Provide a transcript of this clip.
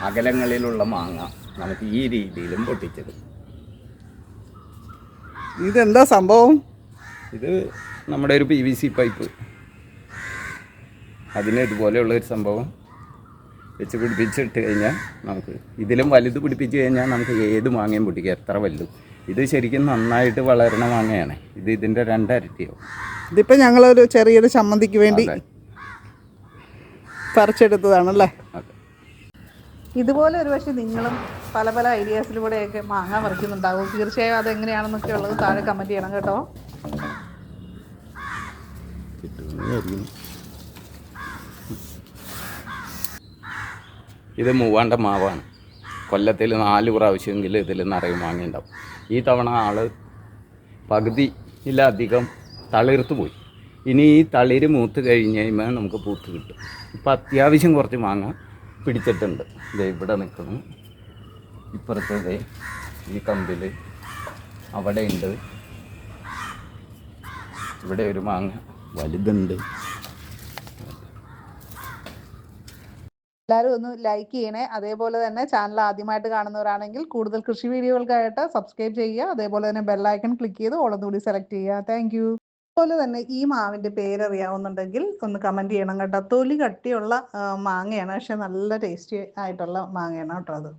അകലങ്ങളിലുള്ള മാങ്ങ നമുക്ക് ഈ രീതിയിലും പൊട്ടിച്ചെടുക്കും. ഇതെന്താ സംഭവം? ഇത് നമ്മുടെ ഒരു PVC പൈപ്പ്, അതിന് ഇതുപോലെയുള്ള ഒരു സംഭവം വെച്ച് പിടിപ്പിച്ചിട്ട് കഴിഞ്ഞാൽ നമുക്ക് ഇതിലും വലുത് പിടിപ്പിച്ച് കഴിഞ്ഞാൽ നമുക്ക് ഏത് മാങ്ങയും പൊട്ടിക്കുക, എത്ര വലുതും. ഇത് ശരിക്കും നന്നായിട്ട് വളരണ മാങ്ങയാണ്. ഇത് ഇതിൻ്റെ 2 ഇരട്ടിയാവും. ഇതിപ്പോൾ ഞങ്ങളൊരു ചെറിയൊരു ചമ്മന്തിക്ക് വേണ്ടി പറിച്ചെടുത്തതാണല്ലേ. ഇതുപോലെ ഒരു പക്ഷേ നിങ്ങളും പല പല ഐഡിയാസിലൂടെയൊക്കെ മാങ്ങ പറിക്കുന്നുണ്ടാകും. തീർച്ചയായും അതെങ്ങനെയാണെന്നൊക്കെ ഉള്ളത് താഴെ കമൻറ്റ് ചെയ്യണം കേട്ടോ. ഇത് മൂവാണ്ട മാവാണ്. കൊല്ലത്തിൽ 4 പ്രാവശ്യമെങ്കിലും ഇതിൽ നിറയെ മാങ്ങ ഉണ്ടാവും. ഈ തവണ പകുതിയിലധികം തളിർത്ത് പോയി. ഇനി ഈ തളിര് മൂത്ത് കഴിഞ്ഞ് കഴിയുമ്പോൾ നമുക്ക് പൂത്ത് കിട്ടും. ഇപ്പം അത്യാവശ്യം കുറച്ച് മാങ്ങ പിടിച്ചിട്ടുണ്ട്. ഇതേ ഇവിടെ നിൽക്കണം, ഇപ്പുറത്തെ ഈ കമ്പിൽ അവിടെ ഉണ്ട്. ഇവിടെ ഒരു മാങ്ങ വലുതുണ്ട്. എല്ലാവരും ഒന്ന് ലൈക്ക് ചെയ്യണേ. അതേപോലെ തന്നെ ചാനൽ ആദ്യമായിട്ട് കാണുന്നവരാണെങ്കിൽ കൂടുതൽ കൃഷി വീഡിയോകൾക്കായിട്ട് സബ്സ്ക്രൈബ് ചെയ്യുക. അതേപോലെ തന്നെ ബെല്ലൈക്കൺ ക്ലിക്ക് ചെയ്ത് ഓളൊന്നുകൂടി സെലക്ട് ചെയ്യുക. Thank you. അതുപോലെ തന്നെ ഈ മാവിൻ്റെ പേരറിയാവുന്നുണ്ടെങ്കിൽ ഒന്ന് കമൻറ്റ് ചെയ്യണം കേട്ടോ. തൊലി കട്ടിയുള്ള മാങ്ങയാണ്, പക്ഷെ നല്ല ടേസ്റ്റി ആയിട്ടുള്ള മാങ്ങയാണ് കേട്ടോ അത്.